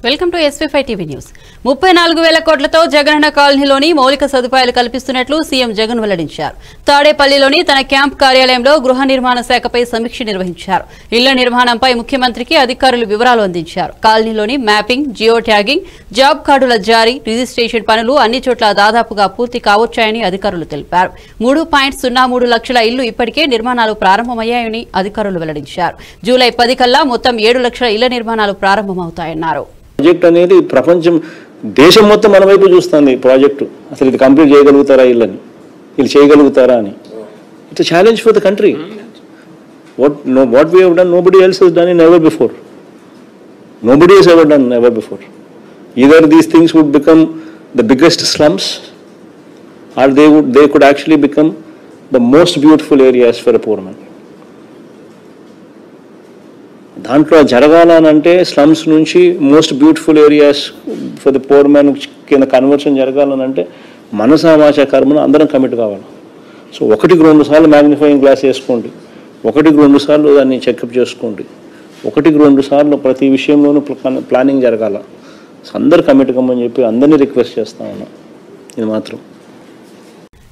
Welcome to SV5 TV news. 34,000 కోట్లతో జగనన్న కాలనీలోని మౌలిక సదుపాయాలు కల్పిస్తున్నట్లు సీఎం జగన్ వెల్లడించారు. తాడేపల్లిలోని తన క్యాంప్ కార్యాలయంలో గృహ నిర్మాణ శాఖపై సమీక్ష నిర్వహించారు. ఇళ్ల నిర్మాణంపై ముఖ్యమంత్రికి అధికారులు వివరాలు అందించారు. కాలనీలోని మ్యాపింగ్, జియో ట్యాగింగ్, జాబ్ కార్డుల జారీ, రిజిస్ట్రేషన్ పనులు అన్ని చోట్ల దాదాపుగా పూర్తి కావచ్చాయని అధికారులు తెలిపారు. 3.03 లక్షల ఇళ్లు ఇప్పటికే నిర్మాణాలు ప్రారంభమయ్యాయని అధికారులు వెల్లడించారు. జూలై 10 కల్లా మొత్తం 7 లక్షల ఇళ్ల నిర్మాణాలు ప్రారంభమవుతాయన్నారు. ప్రాజెక్ట్ అనేది ప్రపంచం దేశం మొత్తం మన వైపు చూస్తుంది. ప్రాజెక్టు అసలు ఇది కంప్లీట్ చేయగలుగుతారా, వీళ్ళు చేయగలుగుతారా అని. It's challenge for the country. What we have done nobody else has done in ever before. Nobody has ever done ever before. Either these things would become the biggest slums or they could actually become the most beautiful areas for a poor man. దాంట్లో జరగాలనంటే slums నుంచి most beautiful areas for the poor man కింద conversion జరగాలనంటే మన సమాచార కర్మను అందరం commit కావాలి. సో 1-2 సార్లు మ్యాగ్నిఫైయింగ్ గ్లాస్ వేసుకోండి, 1-2 సార్లు దాన్ని చెకప్ చేసుకోండి, 1-2 సార్లు ప్రతి విషయంలోనూ ప్లానింగ్ జరగాల. సో అందరు కమిట్ కమ్మని చెప్పి అందరినీ రిక్వెస్ట్ చేస్తా ఉన్నా. ఇది మాత్రం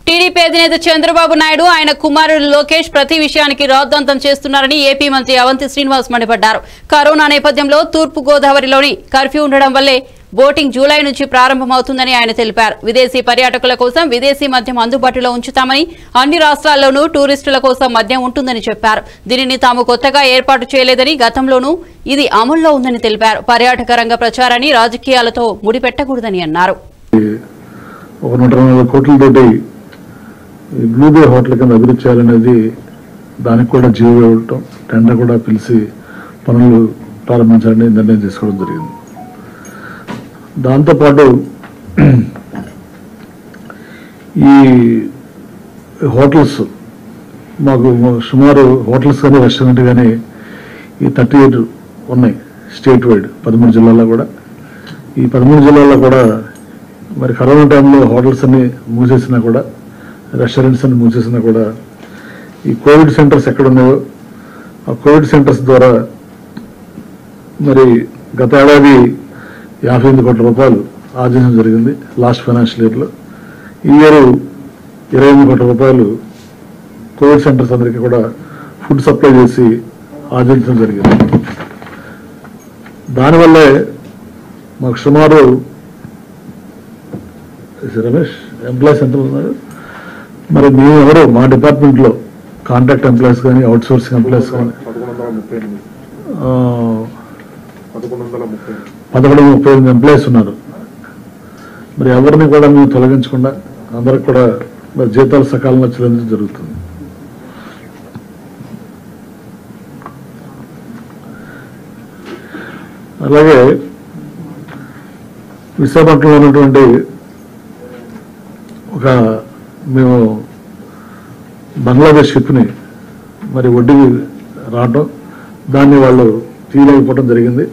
టీడీపీ అధినేత చంద్రబాబు నాయుడు ఆయన కుమారుడు లోకేష్ ప్రతి విషయానికి రాద్ధాంతం చేస్తున్నారని ఏపీ మంత్రి అవంతి శ్రీనివాస్ మండిపడ్డారు. కరోనా నేపథ్యంలో తూర్పు గోదావరిలోని కర్ఫ్యూ ఉండడం వల్లే బోటింగ్ జూలై నుంచి ప్రారంభమవుతుందని ఆయన తెలిపారు. విదేశీ పర్యాటకుల కోసం విదేశీ మద్యం అందుబాటులో ఉంచుతామని, అన్ని రాష్ట్రాల్లోనూ టూరిస్టుల కోసం మద్యం ఉంటుందని చెప్పారు. దీనిని తాము కొత్తగా ఏర్పాటు చేయలేదని, గతంలోనూ ఇది అమల్లో ఉందని తెలిపారు. పర్యాటక రంగ ప్రచారాన్ని రాజకీయాలతో ముడిపెట్టకూడదని అన్నారు. బ్లూబే హోటల్ కింద అభివృద్ధి చేయాలనేది, దానికి కూడా జీవో ఇవ్వటం, టెండర్ కూడా పిలిచి పనులు ప్రారంభించాలని నిర్ణయం తీసుకోవడం జరిగింది. దాంతోపాటు ఈ హోటల్స్ మాకు సుమారు హోటల్స్ కానీ రెస్టారెంట్ కానీ ఈ 38 ఉన్నాయి స్టేట్ వైడ్ 13 జిల్లాల్లో కూడా. ఈ 13 జిల్లాల్లో కూడా మరి కరోనా టైంలో హోటల్స్ అన్ని మూసేసినా కూడా, రెస్టారెంట్స్ అన్ని మూసేసినా కూడా ఈ కోవిడ్ సెంటర్స్ ఎక్కడ ఉన్నాయో ఆ కోవిడ్ సెంటర్స్ ద్వారా మరి గత ఏడాది 58 కోట్ల రూపాయలు ఆర్జించడం జరిగింది లాస్ట్ ఫైనాన్షియల్ ఇయర్లో. ఈ ఇయర్ 28 కోట్ల రూపాయలు కోవిడ్ సెంటర్స్ అందరికీ కూడా ఫుడ్ సప్లై చేసి ఆర్జించడం జరిగింది. దానివల్లే మాకు సుమారు రమేష్ ఎంప్లాయీస్ ఎంత ఉన్నారు, మరి మేము ఎవరు మా డిపార్ట్మెంట్లో కాంట్రాక్ట్ ఎంప్లాయీస్ కానీ, అవుట్ సోర్సింగ్ ఎంప్లాయీస్ కానీ 1138 ఎంప్లాయీస్ ఉన్నారు. మరి ఎవరిని కూడా మేము తొలగించకుండా అందరికి కూడా మరి జీతాలు సకాలంలో చెల్లించడం జరుగుతుంది. అలాగే విశాఖపట్నంలో ఉన్నటువంటి మేము బంగ్లాదేశ్ షిప్ని మరి ఒడ్డుకి రావడం, దాన్ని వాళ్ళు తీయలేకపోవడం జరిగింది.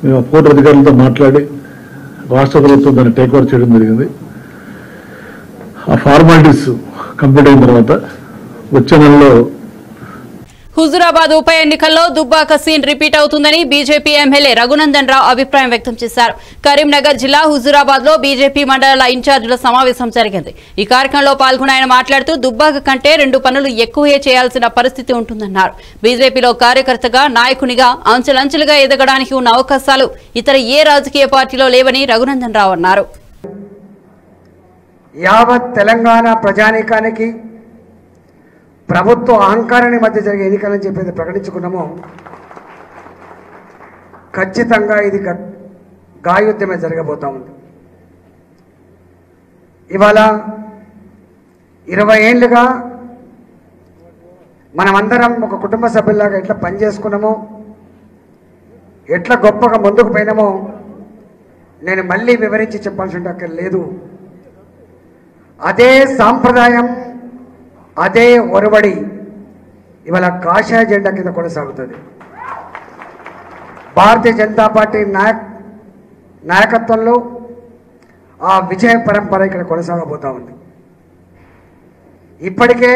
మేము ఆ పోర్ట్ అధికారులతో మాట్లాడి రాష్ట్ర ప్రభుత్వం దాన్ని టేక్ ఓవర్ చేయడం జరిగింది. ఆ ఫార్మాలిటీస్ కంప్లీట్ అయిన తర్వాత వచ్చే నెలలో హుజూరాబాద్ ఉప ఎన్నికల్లో దుబ్బాక సీన్ రిపీట్ అవుతుందని బీజేపీ ఎమ్మెల్యే రఘునందన్ రావు అభిప్రాయం వ్యక్తం చేశారు. కరీంనగర్ జిల్లా హుజూరాబాద్ లో బీజేపీ మండలాల ఇన్ఛార్జీల సమావేశం జరిగింది. ఈ కార్యక్రమంలో పాల్గొన్న ఆయన మాట్లాడుతూ దుబ్బాక కంటే 2 పనులు ఎక్కువే చేయాల్సిన పరిస్థితి ఉంటుందన్నారు. బీజేపీలో కార్యకర్తగా, నాయకునిగా అంచెలంచెలుగా ఎదగడానికి ఉన్న అవకాశాలు ఇతర ఏ రాజకీయ పార్టీలో లేవని రఘునందన్ రావు అన్నారు. యావత్ తెలంగాణ ప్రజానీకానికి ప్రభుత్వ అహంకారాన్ని మధ్య జరిగే ఎన్నికలని చెప్పేది ప్రకటించుకున్నామో, ఖచ్చితంగా ఇది గాయుద్ధమే జరగబోతా ఉంది. ఇవాళ 20 ఏళ్లుగా మనమందరం ఒక కుటుంబ సభ్యులాగా ఎట్లా పనిచేసుకున్నామో, ఎట్లా గొప్పగా ముందుకు పోయినామో నేను మళ్ళీ వివరించి చెప్పాల్సిన అక్కడ లేదు. అదే సాంప్రదాయం, అదే ఒరవడి ఇవాళ కాషాయ జెండా కింద కొనసాగుతుంది. భారతీయ జనతా పార్టీ నాయకత్వంలో ఆ విజయ పరంపర ఇక్కడ కొనసాగబోతా ఉంది. ఇప్పటికే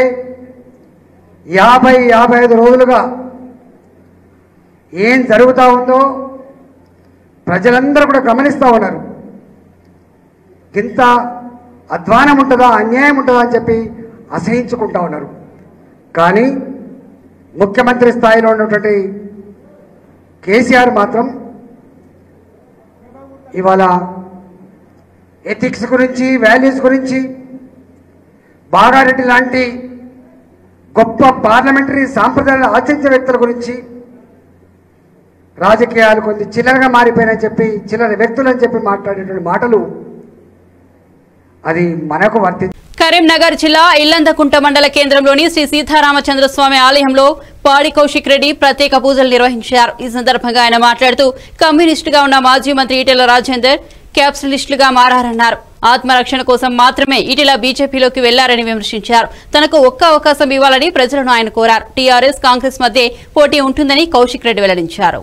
50-55 రోజులుగా ఏం జరుగుతూ ఉందో ప్రజలందరూ కూడా గమనిస్తూ ఉన్నారు. ఇంత అధ్వానం ఉంటుందా, అన్యాయం ఉంటుందా అని చెప్పి అసహించుకుంటా ఉన్నారు. కానీ ముఖ్యమంత్రి స్థాయిలో ఉన్నటువంటి కేసీఆర్ మాత్రం ఇవాళ ఎథిక్స్ గురించి, వాల్యూస్ గురించి, బాగారెడ్డి లాంటి గొప్ప పార్లమెంటరీ సాంప్రదాయాలు ఆచరించే వ్యక్తుల గురించి, రాజకీయాలు కొంచెం చిల్లరగా మారిపోయినని చెప్పి, చిల్లర వ్యక్తులని చెప్పి మాట్లాడేటువంటి మాటలు అది మనకు వర్తి. కరీంనగర్ జిల్లా ఇల్లందకుంట మండల కేంద్రంలోని శ్రీ సీతారామచంద్ర స్వామి ఆలయంలో పాడి కౌశిక్ రెడ్డి ప్రత్యేక పూజలు నిర్వహించారు. ఈ సందర్భంగా ఆయన మాట్లాడుతూ కమ్యూనిస్టుగా ఉన్న మాజీ మంత్రి ఈటెల రాజేందర్ క్యాపిటలిస్టులుగా మారారన్నారు. ఆత్మరక్షణ కోసం మాత్రమే ఈటెల బీజేపీలోకి వెళ్లారని విమర్శించారు. తనకు ఒక్క అవకాశం ఇవ్వాలని ప్రజలను ఆయన కోరారు. టీఆర్ఎస్ కాంగ్రెస్ మధ్య పోటీ ఉంటుందని కౌశిక్ రెడ్డి వెల్లడించారు.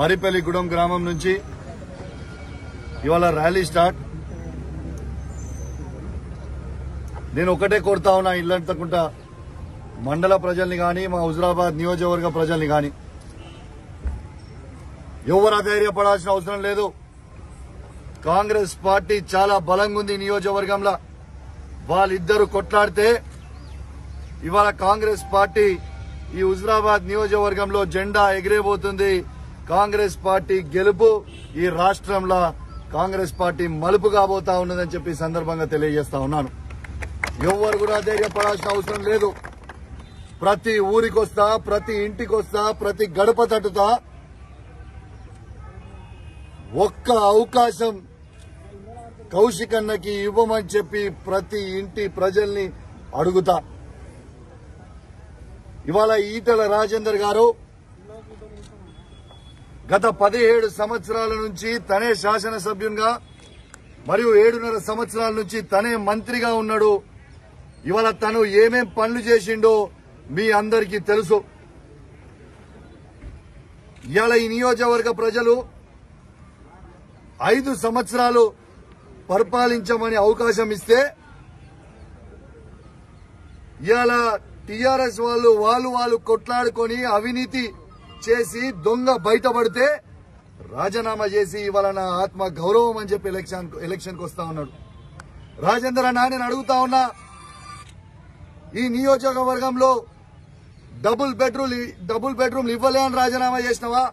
మరిపల్లిగూడెం గ్రామం నుంచి ఇవాళ ర్యాలీ స్టార్ట్. నేను ఒకటే కోరుతా ఉన్నా, ఇల్లంతకుంట మండల ప్రజల్ని కానీ, మా హుజురాబాద్ నియోజకవర్గ ప్రజల్ని కానీ, ఎవరు అధైర్యపడాల్సిన అవసరం లేదు. కాంగ్రెస్ పార్టీ చాలా బలంగా ఉంది నియోజకవర్గంలో. వాళ్ళిద్దరూ కొట్లాడితే ఇవాళ కాంగ్రెస్ పార్టీ ఈ హుజురాబాద్ నియోజకవర్గంలో జెండా ఎగిరేబోతుంది. కాంగ్రెస్ పార్టీ గెలుపు ఈ రాష్ట్రంలో కాంగ్రెస్ పార్టీ మలుపు కాబోతా ఉన్నదని చెప్పి సందర్భంగా తెలియజేస్తా ఉన్నాను. ఎవరు కూడా ధైర్యపడాల్సిన అవసరం లేదు. ప్రతి ఊరికొస్తా, ప్రతి ఇంటికొస్తా, ప్రతి గడప తట్టుతా. ఒక్క అవకాశం కౌశిక్ అన్నకి ఇవ్వమని చెప్పి ప్రతి ఇంటి ప్రజల్ని అడుగుతా. ఇవాళ ఈటెల రాజేందర్ గారు గత 17 సంవత్సరాల నుంచి తనే శాసనసభ్యునిగా మరియు 7.5 సంవత్సరాల నుంచి తనే మంత్రిగా ఉన్నాడు. ఇవాళ తను ఏమేం పనులు చేసిండో మీ అందరికీ తెలుసు. ఇవాళ ఈ నియోజకవర్గ ప్రజలు 5 సంవత్సరాలు పరిపాలించమని అవకాశం ఇస్తే ఇవాళ టీఆర్ఎస్ వాళ్ళు కొట్లాడుకొని అవినీతి చేసి దొంగ బయటపడితే రాజీనామా చేసి ఇవాళ నా ఆత్మ గౌరవం అని చెప్పి ఎలక్షన్కి వస్తా ఉన్నాడు. రాజేందర్ అన్న, నేను అడుగుతా ఉన్నా, ఈ నియోజకవర్గంలో డబుల్ బెడ్రూమ్ ఇవ్వలే అని రాజీనామా చేసినవా?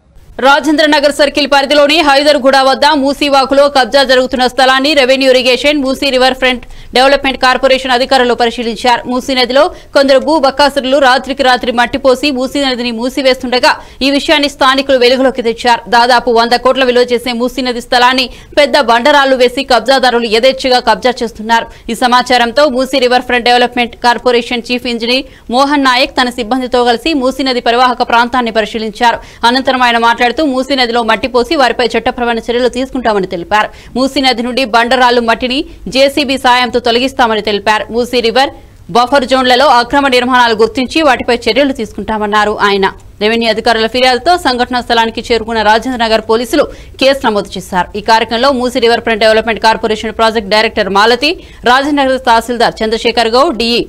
రాజేంద్ర నగర్ సర్కిల్ పరిధిలోని హైదర్గూడ వద్ద మూసీవాకులో కబ్జా జరుగుతున్న స్థలాన్ని revenue irrigation, Musi river front development corporation అధికారులు పరిశీలించారు. మూసీ నదిలో కొందరు భూ బకాసురులు రాత్రికి రాత్రి మట్టిపోసి మూసీ నదిని మూసివేస్తుండగా ఈ విషయాన్ని స్థానికులు వెలుగులోకి తెచ్చారు. దాదాపు 100 కోట్ల విలువ చేసే మూసీ నది స్థలాన్ని పెద్ద బండరాళ్లు వేసి కబ్జాదారులు యథేచ్ఛగా కబ్జా చేస్తున్నారు. ఈ సమాచారంతో Musi river front development corporation chief engineer Mohan Nayak తన సిబ్బందితో కలిసి మూసీ నది పరివాహక ప్రాంతాన్ని పరిశీలించారు. అనంతరం ఆయన మాట్లాడుతూ మూసీ నదిలో మట్టిపోసి వారిపై చట్టపరమైన చర్యలు తీసుకుంటామని తెలిపారు. మూసీ నది నుండి బండరాళ్లు మట్టిని జేసీబీ సాయంతో తొలగిస్తామని తెలిపారు. మూసీ రివర్ బఫర్ జోన్లలో అక్రమ నిర్మాణాలు గుర్తించి వాటిపై చర్యలు తీసుకుంటామన్నారు ఆయన. రెవెన్యూ అధికారుల ఫిర్యాదుతో సంఘటనా స్థలానికి చేరుకున్న రాజేంద్ర నగర్ పోలీసులు కేసు నమోదు చేశారు. ఈ కార్యక్రమంలో Musi river front development corporation project director Malathi, Rajendra Nagar tahsildar Chandrashekar Goud, DE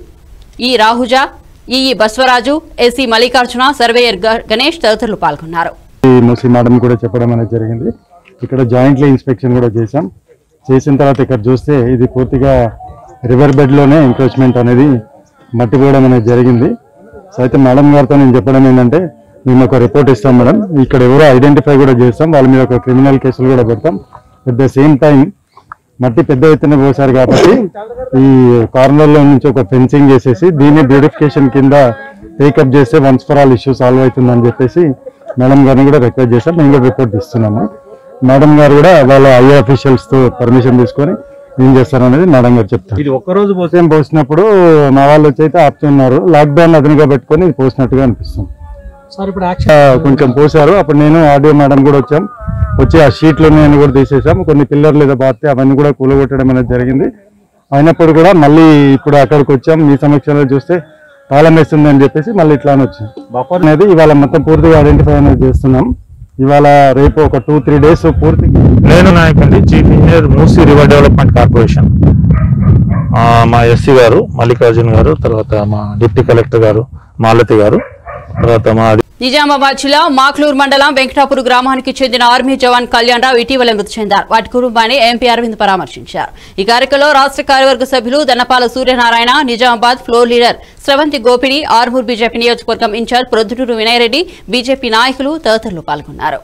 E Rahuja, EE Baswaraju, SE Mallikarjuna, surveyor Ganesh తదితరులు పాల్గొన్నారు. మూసీ మేడం కూడా చెప్పడం అనేది జరిగింది. ఇక్కడ జాయింట్లీ ఇన్స్పెక్షన్ కూడా చేసిన తర్వాత ఇక్కడ చూస్తే ఇది పూర్తిగా రివర్ బెడ్ లోనే ఎంక్రోచ్మెంట్ అనేది మట్టిపోవడం అనేది జరిగింది. సో అయితే మేడం గారితో నేను చెప్పడం ఏంటంటే, మేము ఒక రిపోర్ట్ ఇస్తాం మేడం, ఇక్కడ ఎవరో ఐడెంటిఫై కూడా చేస్తాం, వాళ్ళ మీద ఒక క్రిమినల్ కేసులు కూడా పెడతాం. అట్ ద సేమ్ టైం మట్టి పెద్ద ఎత్తున పోసారు కాబట్టి ఈ కార్నర్లో నుంచి ఒక ఫెన్సింగ్ చేసేసి దీన్ని బ్యూటిఫికేషన్ కింద టేకప్ చేస్తే once for all issue solve అవుతుందని చెప్పేసి మేడం గారిని కూడా రిక్వెస్ట్ చేశాం. మేము కూడా రిపోర్ట్ ఇస్తున్నాము. మేడం గారు కూడా వాళ్ళ ఐఏ అఫీషియల్స్ తో పర్మిషన్ తీసుకొని ఏం చేస్తారనేది మేడం గారు చెప్తారు. ఇది ఒక్కరోజు పోసినప్పుడు మా వాళ్ళు వచ్చి అయితే ఆపుతున్నారు, లాక్డౌన్ అదనుగా పెట్టుకొని ఇది పోసినట్టుగా అనిపిస్తుంది. కొంచెం పోసారు. అప్పుడు నేను ఆడియో మేడం కూడా వచ్చి ఆ షీట్లు నేను కూడా తీసేసాం. కొన్ని పిల్లర్లు ఏదో బాస్తే అవన్నీ కూడా కూలగొట్టడం అనేది జరిగింది. అయినప్పుడు కూడా మళ్ళీ ఇప్పుడు అక్కడికి వచ్చాం, మీ సమక్షంలో చూస్తే తాళం వేస్తుంది అని చెప్పేసి మళ్ళీ ఇట్లానే వచ్చాం. బఫర్ అనేది ఇవాళ మొత్తం పూర్తిగా ఐడెంటిఫై అనేది చేస్తున్నాం. ఇవాళ రేపు ఒక 2-3 డేస్ పూర్తి. నేను నాయక్ అండి, chief engineer Musi river development corporation. మా ఎస్సీ గారు మల్లికార్జున్ గారు, తర్వాత మా డిప్యూటీ కలెక్టర్ గారు మాలతి గారు, తర్వాత మా నిజామాబాద్ జిల్లా మాక్లూర్ మండలం వెంకటాపూర్ గ్రామానికి చెందిన ఆర్మీ జవాన్ కళ్యాణ్ రావు ఇటీవల మృతి చెందారు. వాటి కుటుంబాన్ని ఎంపీ అరవింద్ పరామర్శించారు. ఈ కార్యక్రమంలో రాష్ట్ర కార్యవర్గ సభ్యులు దన్నపాల సూర్యనారాయణ, నిజామాబాద్ ఫ్లోర్ లీడర్ స్రవంతి గోపిడి, ఆర్మూర్ బీజేపీ నియోజకవర్గం ఇన్ఛార్జ్ ప్రొద్దుటూరు వినయరెడ్డి, బీజేపీ నాయకులు తదితరులు పాల్గొన్నారు.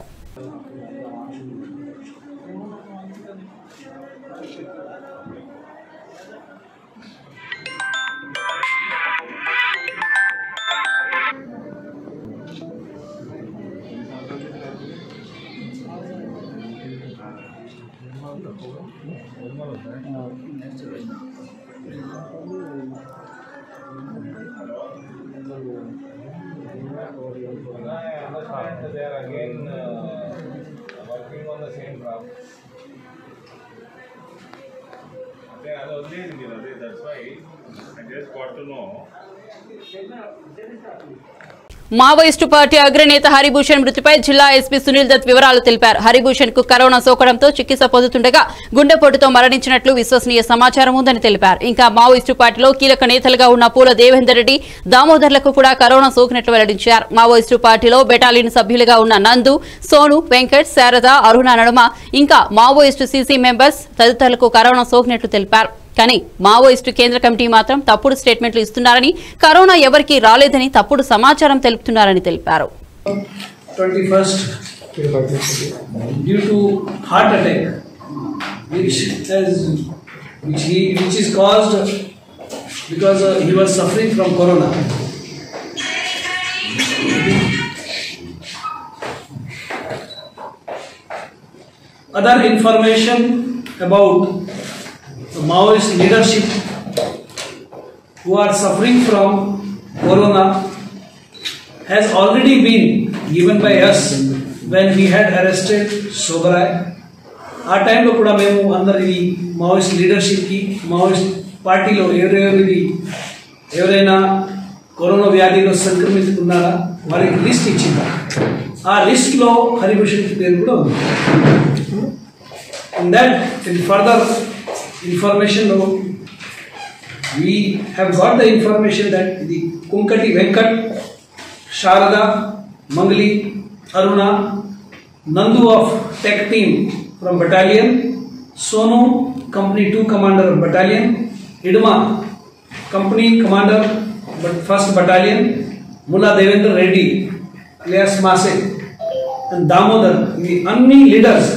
They are again working on the same draft. They are only that's why I just got to know. Maoist party అగ్రనేత హరిభూషణ్ మృతిపై జిల్లా ఎస్పీ సునీల్ దత్ వివరాలు తెలిపారు. హరిభూషణ్ కు కరోనా సోకడంతో చికిత్స పొందుతుండగా గుండెపోటుతో మరణించినట్లు విశ్వసనీయ సమాచారం ఉందని తెలిపారు. ఇంకా మావోయిస్టు పార్టీలో కీలక నేతలుగా ఉన్న పూల దేవేందర్ రెడ్డి, దామోదర్లకు కూడా కరోనా సోకినట్లు వెల్లడించారు. మావోయిస్టు పార్టీలో బెటాలియన్ సభ్యులుగా ఉన్న నందు, సోను, వెంకట్, శారద, అరుణ నడుమ ఇంకా మావోయిస్టు సీసీ మెంబర్స్ తదితరులకు కరోనా సోకినట్లు తెలిపారు. కానీ మావోయిస్టు కేంద్ర కమిటీ మాత్రం తప్పుడు స్టేట్మెంట్లు ఇస్తున్నారని, కరోనా ఎవరికీ రాలేదని తప్పుడు సమాచారం తెలుపుతున్నారని తెలిపారు. 21st due to heart attack which is caused because he was suffering from corona. Other information about the Maoist leadership who are suffering from corona has already been given by us when we had arrested Sobarai. ఆ టైంలో కూడా మేము అందరి Maoist లీడర్షిప్కి, Maoist పార్టీలో ఎవరైనా corona వ్యాధిలో సంక్రమించుకున్నారా వారికి list ఇచ్చింది. ఆ లిస్ట్లో హరిభూషణ్ పేరు కూడా ఉంది. In that, in further information, we have got the information that the Kunkati Venkat, Sharada, Mangli, Aruna, Nandu of tech team from battalion, Sonu, company 2 commander of battalion, Iduma, company commander but 1st battalion, Mulla Devendra Reddy, alias Mase, and Damodar, the Anni leaders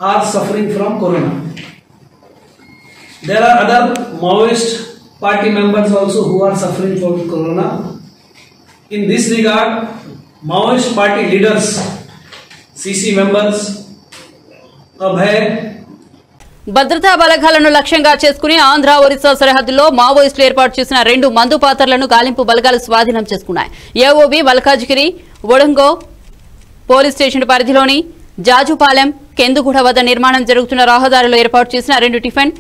are suffering from corona. There are other Maoist party members also who are suffering from corona. In this regard, Maoist party leaders, CC members, Abhay, భద్రతా బలగాలను లక్ష్యంగా చేసుకుని ఆంధ్ర, ఒరిస్సా సరిహద్దుల్లో మావోయిస్టులు ఏర్పాటు చేసిన 2 మందు పాత్రలను గాలింపు బలగాలు స్వాధీనం చేసుకున్నాయి. ఏఓబి మల్కాజ్గిరి ఒడంగో పోలీస్ స్టేషన్ పరిధిలోని జాజుపాలెం, కెందుగూడ వద్ద నిర్మాణం జరుగుతున్న రహదారిలో ఏర్పాటు చేసిన 2 టిఫిన్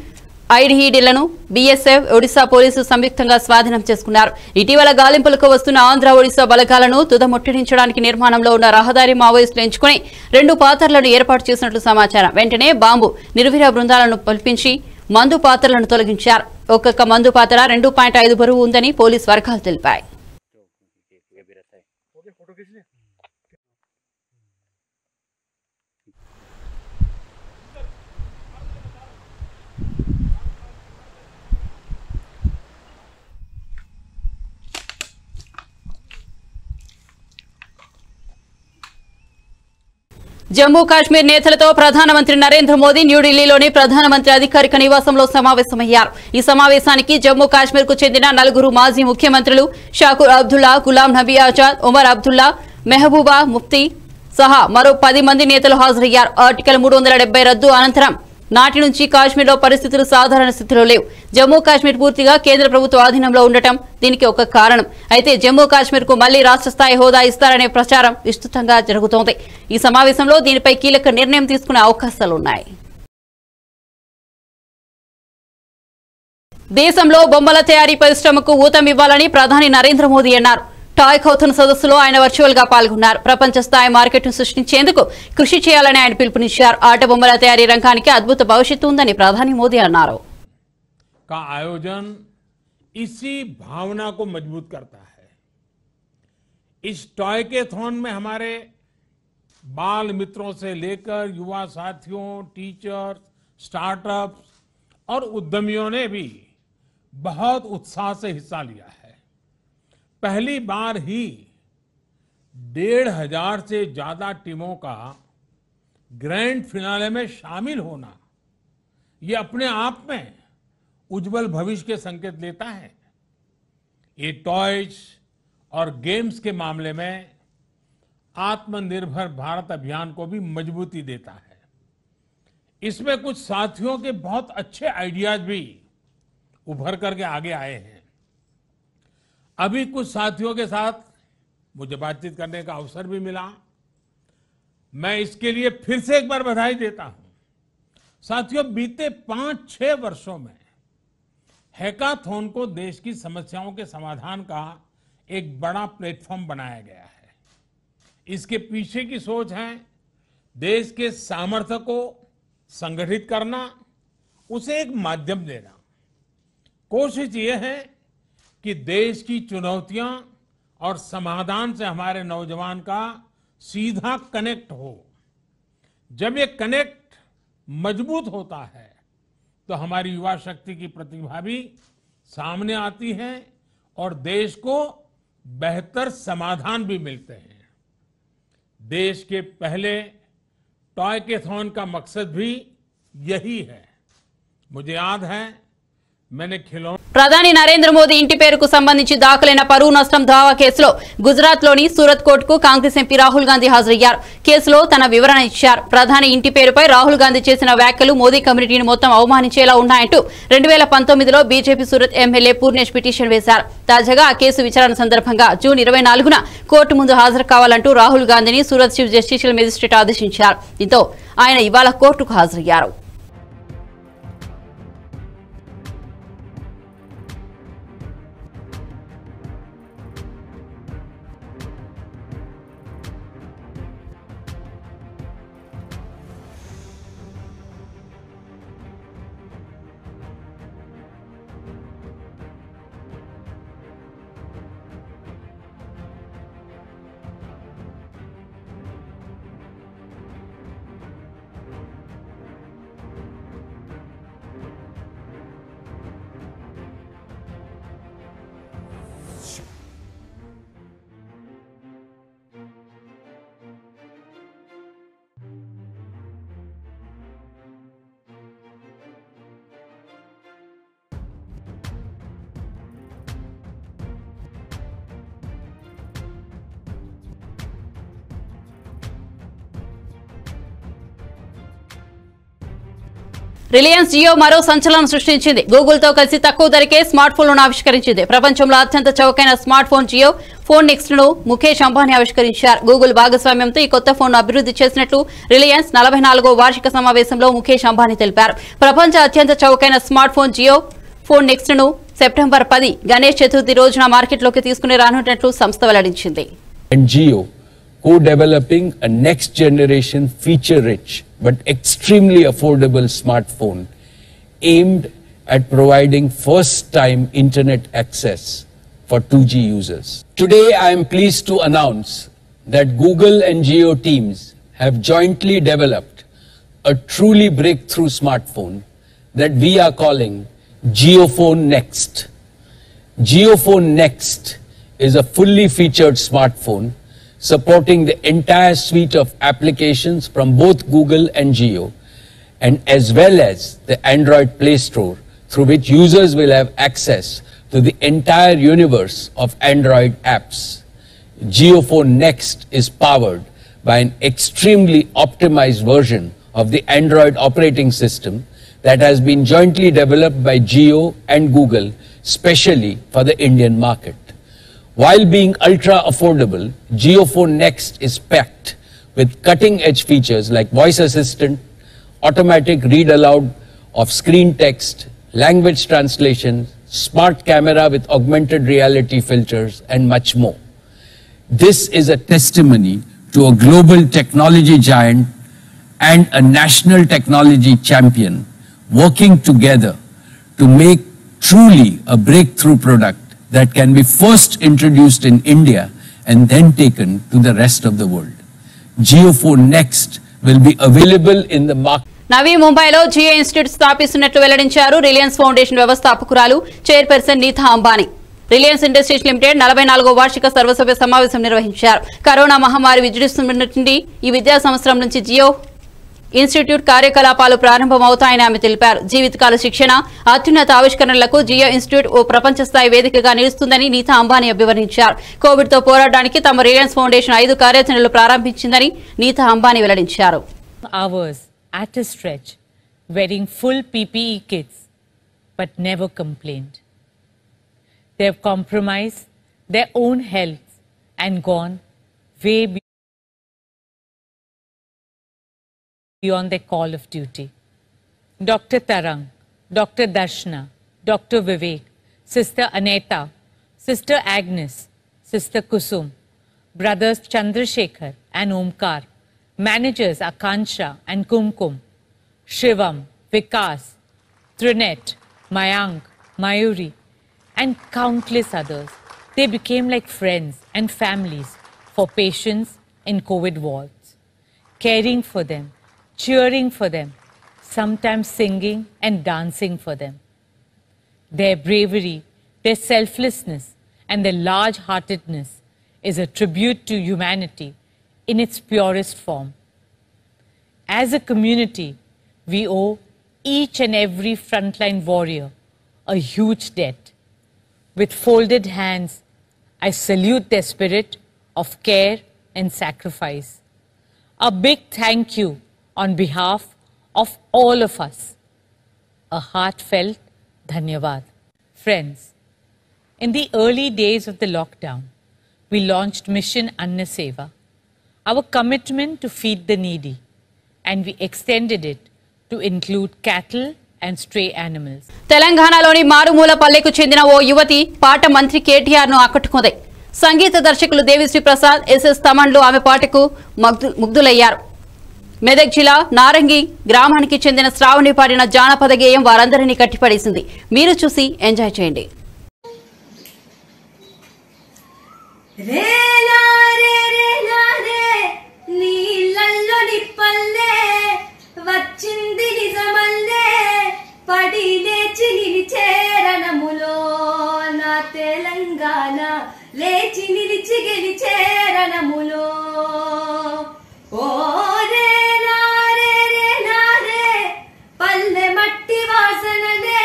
ఐడిఈడీలను బీఎస్ఎఫ్, ఒడిశా పోలీసులు సంయుక్తంగా స్వాధీనం చేసుకున్నారు. ఇటీవల గాలింపులకు వస్తున్న ఆంధ్ర, ఒడిశా బలగాలను తుదముట్టించడానికి నిర్మాణంలో ఉన్న రహదారి మావోయిస్టులు ఎంచుకుని 2 పాత్రలను ఏర్పాటు చేసినట్లు సమాచారం. వెంటనే బాంబు నిర్వీర్య బృందాలను పిలిపించి మందు పాత్రలను తొలగించారు. ఒక్కొక్క మందు పాత్ర 2.5 బరువు ఉందని పోలీసు వర్గాలు తెలిపాయి. జమ్మూ కాశ్మీర్ నేతలతో ప్రధానమంత్రి నరేంద్ర మోదీ న్యూఢిల్లీలోని ప్రధానమంత్రి అధికారిక నివాసంలో సమావేశమయ్యారు. ఈ సమావేశానికి జమ్మూ కాశ్మీర్ కు చెందిన 4 మాజీ ముఖ్యమంత్రులు షాకూర్ అబ్దుల్లా, గులాం నబీ ఆజాద్, ఉమర్ అబ్దుల్లా, మెహబూబా ముఫ్తీ సహా మరో 10 మంది నేతలు హాజరయ్యారు. ఆర్టికల్ 370 రద్దు అనంతరం నాటి నుంచి కాశ్మీర్లో పరిస్థితులు సాధారణ స్థితిలో లేవు. జమ్మూ కాశ్మీర్ పూర్తిగా కేంద్ర ప్రభుత్వ ఆధీనంలో ఉండటం దీనికి ఒక కారణం. అయితే జమ్మూ కాశ్మీర్ కు మళ్లీ రాష్ట్ర స్థాయి హోదా ఇస్తారనే ప్రచారం విస్తృతంగా జరుగుతోంది. ఈ సమావేశంలో దీనిపై కీలక నిర్ణయం తీసుకునే అవకాశాలున్నాయి. దేశంలో బొమ్మల తయారీ పరిశ్రమకు ఊతమివ్వాలని ప్రధాని నరేంద్ర మోదీ అన్నారు. టాయ్ కౌథన్ సదస్సులో ఆయన వర్చువల్ గా పాల్గొన్నారు. ప్రపంచ స్థాయి మార్కెట్ను సృష్టించేందుకు కృషి చేయాలని ఆయన పిలుపునిచ్చారు. ఆట బొమ్మల తయారీ రంగానికి అద్భుత భవిష్యత్తు ఉందని ప్రధాని మోదీ అన్నారు. का आयोजन इसी भावना को मजबूत करता है। इस टॉयकेथॉन में हमारे बाल मित्रों से लेकर युवा साथियों, टीचर्स, स्टार्टअप्स और उद्यमियों ने भी बहुत उत्साह से हिस्सा लिया है। पहली बार ही 1,500 से ज्यादा टीमों का ग्रैंड फिनाले में शामिल होना, ये अपने आप में उज्जवल भविष्य के संकेत देता है। ये टॉयज और गेम्स के मामले में आत्मनिर्भर भारत अभियान को भी मजबूती देता है। इसमें कुछ साथियों के बहुत अच्छे आइडियाज भी उभर करके आगे आए हैं। अभी कुछ साथियों के साथ मुझे बातचीत करने का अवसर भी मिला। मैं इसके लिए फिर से एक बार बधाई देता हूं। साथियों, बीते 5-6 वर्षों में हैकाथॉन को देश की समस्याओं के समाधान का एक बड़ा प्लेटफॉर्म बनाया गया है। इसके पीछे की सोच है देश के सामर्थ्य को संगठित करना, उसे एक माध्यम देना। कोशिश ये है कि देश की चुनौतियां और समाधान से हमारे नौजवान का सीधा कनेक्ट हो। जब ये कनेक्ट मजबूत होता है तो हमारी युवा शक्ति की प्रतिभा भी सामने आती है और देश को बेहतर समाधान भी मिलते हैं। देश के पहले टॉयकेथॉन का मकसद भी यही है। मुझे याद है ప్రధాని నరేంద్ర మోదీ ఇంటి పేరుకు సంబంధించి దాఖలైన పరువు నష్టం దావా కేసులో గుజరాత్ లోని సూరత్ కోర్టుకు కాంగ్రెస్ ఎంపీ రాహుల్ గాంధీ హాజరయ్యారు. కేసులో తన వివరణ ఇచ్చారు. ప్రధాని ఇంటి పేరుపై రాహుల్ గాంధీ చేసిన వ్యాఖ్యలు మోదీ కమ్యూనిటీని మొత్తం అవమానించేలా ఉన్నాయంటూ 2019లో BJP Surat MLA Purnesh petition వేశారు. తాజాగా ఆ కేసు విచారణ సందర్భంగా జూన్ 24న కోర్టు ముందు హాజరు కావాలంటూ రాహుల్ గాంధీని సూరత్ చీఫ్ జస్టిషియల్ మెజిస్ట్రేట్ ఆదేశించారు. దీంతో ఆయన ఇవాళ కోర్టుకు హాజరయ్యారు. రిలయన్స్ జియో మరో సంచలనం సృష్టించింది. గూగుల్ తో కలిసి తక్కువ ధరకే స్మార్ట్ ఫోన్లను ఆవిష్కరించింది. ప్రపంచంలో అత్యంత చౌకైన smart phone Jio phone next ను ముఖేష్ అంబానీ ఆవిష్కరించారు. గూగుల్ భాగస్వామ్యంతో ఈ కొత్త ఫోన్ అభివృద్ధి చేసినట్లు రిలయన్స్ 44వ వార్షిక సమావేశంలో ముఖేష్ అంబానీ తెలిపారు. ప్రపంచ అత్యంత చౌకైన smart phone Jio phone next ను సెప్టెంబర్ 10 గణేష్ చతుర్థి రోజున మార్కెట్లోకి తీసుకుని రానున్నట్లు సంస్థ వెల్లడించింది. Co-developing a next-generation feature-rich but extremely affordable smartphone aimed at providing first-time internet access for 2G users. Today, I am pleased to announce that Google and Jio teams have jointly developed a truly breakthrough smartphone that we are calling JioPhone Next. JioPhone Next is a fully featured smartphone supporting the entire suite of applications from both Google and Jio, and as well as the Android Play Store, through which users will have access to the entire universe of Android apps. JioPhone Next is powered by an extremely optimized version of the Android operating system that has been jointly developed by Jio and Google, specially for the Indian market. While being ultra affordable, JioPhone Next is packed with cutting-edge features like voice assistant, automatic read aloud of screen text, language translation, smart camera with augmented reality filters, and much more. This is a testimony to a global technology giant and a national technology champion working together to make truly a breakthrough product that can be first introduced in India and then taken to the rest of the world. Jio4 Next will be available in the market. నవీ ముంబైలో Jio institute స్థాపిస్తున్నట్లు వెల్లడించారు Reliance foundation వ్యవస్థాపకురాలు chairperson Nita Ambani. Reliance industries limited 44వ వార్షిక సర్వసభ్య సమావేశం నిర్వహించారు. Corona మహమ్మారి విజృంభిస్తున్నటువంటి ఈ విద్యా సంవత్సరం నుంచి జియో ఇన్స్టిట్యూట్ కార్యకలాపాలు ప్రారంభమవుతాయని ఆమె తెలిపారు. జీవితకాల శిక్షణ, అత్యున్నత ఆవిష్కరణలకు జియో ఇన్స్టిట్యూట్ ఓ ప్రపంచ స్థాయి వేదికగా నిలుస్తుందని నీతా అంబానీ అభివర్ణించారు. కోవిడ్ తో పోరాడడానికి తమ రిలయన్స్ ఫౌండేషన్ 5 కార్యాచరణలు ప్రారంభించిందని నీతా అంబానీ వెల్లడించారు. At a stretch, wearing full PPE kits, but never complained. They have compromised their own health and gone way beyond their call of duty. Dr. Tarang, Dr. Darshana, Dr. Vivek, Sister Aneta, Sister Agnes, Sister Kusum, Brothers Chandrasekhar and Omkar, Managers Akansha and Kumkum, Shivam, Vikas, Trinet, Mayank, Mayuri, and countless others. They became like friends and families for patients in COVID wards, caring for them, cheering for them, sometimes singing and dancing for them. Their bravery, their selflessness, and their large-heartedness is a tribute to humanity in its purest form. As a community, we owe each and every frontline warrior a huge debt. With folded hands, I salute their spirit of care and sacrifice. A big thank you on behalf of all of us. A heartfelt dhanyavad. Friends, in the early days of the lockdown, we launched Mission Anna Seva, our commitment to feed the needy, and we extended it to include cattle and stray animals. తెలంగాణలోని మారుమూల పల్లెకు చెందిన ఓ యువతి పాట మంత్రి కేటీఆర్ ను ఆకట్టుకుంది. సంగీత దర్శకులు దేవిశ్రీ ప్రసాద్, ఎస్ఎస్ తమన్లు ఆమె పాటకు ముగ్ధులయ్యారు. మెదక్ జిల్లా నారంగి గ్రామానికి చెందిన శ్రావణి పాడిన జానపద గేయం వారందరినీ కట్టిపడేసింది. మీరు చూసి ఎంజాయ్ చేయండి. నీళ్ళల్లో నిప్పల్లే వచ్చింది నిజమల్లే పడి లేచి నిలిచేరణములో నా తెలంగాణ లేచి నిలిచి గెలిచేరణములో ఓ రే నారే రే నారే పల్లె మట్టి వాసనలే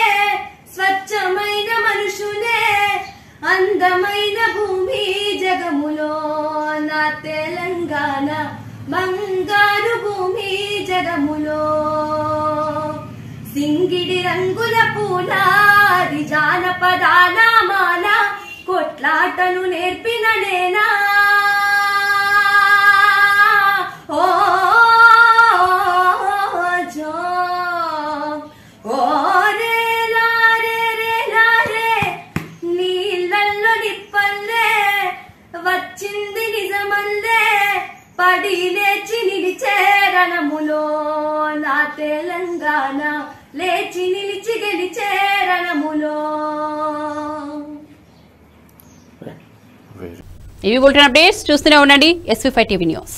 స్వచ్ఛమైన మనుషులే అందమైన భూమి జగములో నా తెలంగాణ బంగారు భూమి జగములో సింగిడి రంగుల పూలాది జానపదాల మాల కొట్లాటను నేర్పిన నేనా ఓ జో ఓ రే లారే రే లారే నీళ్ళల్లో నిప్పల్లే వచ్చింది నిజమల్లే పడి లేచి నిలిచేరణములో నా తెలంగాణ లేచి నిలిచి గెలిచేరణములో. ఇవి బులెటిన్ అప్డేట్స్ చూస్తూనే ఉండండి SV5 TV న్యూస్.